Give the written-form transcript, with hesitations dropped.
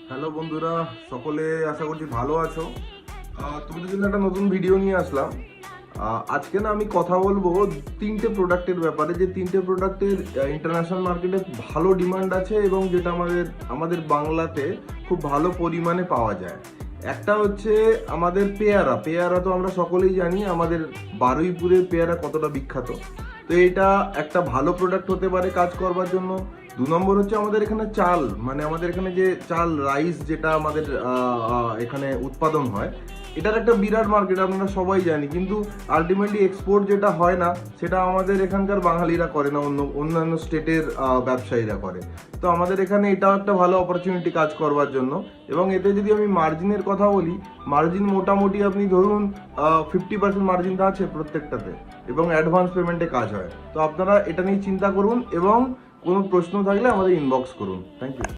Hello বন্ধুরা, সকলে আশা করছি ভালো আছো। তোমাদের জন্য একটা নতুন ভিডিও নিয়ে আসলাম। আজকে না আমি কথা বলবো তিনটে প্রোডাক্টের ব্যাপারে, যে তিনটে প্রোডাক্টের ইন্টারন্যাশনাল মার্কেটে ভালো ডিমান্ড আছে এবং যেটা আমাদের বাংলাতে খুব ভালো পরিমাণে পাওয়া যায়। একটা হচ্ছে আমাদের পেয়ারা তো আমরা সকলেই জানি আমাদের বারুইপুরের পেয়ারা কতটা বিখ্যাত। তো এটা একটা ভালো প্রোডাক্ট হতে পারে কাজ করবার জন্য। 2 নম্বর হচ্ছে আমাদের এখানে চাল, মানে আমাদের এখানে যে চাল রাইস যেটা আমাদের এখানে উৎপাদন হয়, এটার একটা বিরাট মার্কেট আপনারা সবাই জানি, কিন্তু আলটিমেটলি এক্সপোর্ট যেটা হয় না সেটা আমাদের এখানকার বাঙালিরা করে না, অন্যান্য স্টেটের ব্যবসায়ীরা করে। তো আমাদের এখানে এটাও একটা ভালো অপরচুনিটি কাজ করবার জন্য। এবং এতে যদি আমি মার্জিনের কথা বলি, মার্জিন মোটামুটি আপনি ধরুন 50% মার্জিন আছে প্রত্যেকটাতে, এবং অ্যাডভান্স পেমেন্টে কাজ হয়। তো আপনারা এটা নিয়ে চিন্তা করুন এবং কোনো প্রশ্ন থাকলে আমাদের ইনবক্স করুন। Thank you.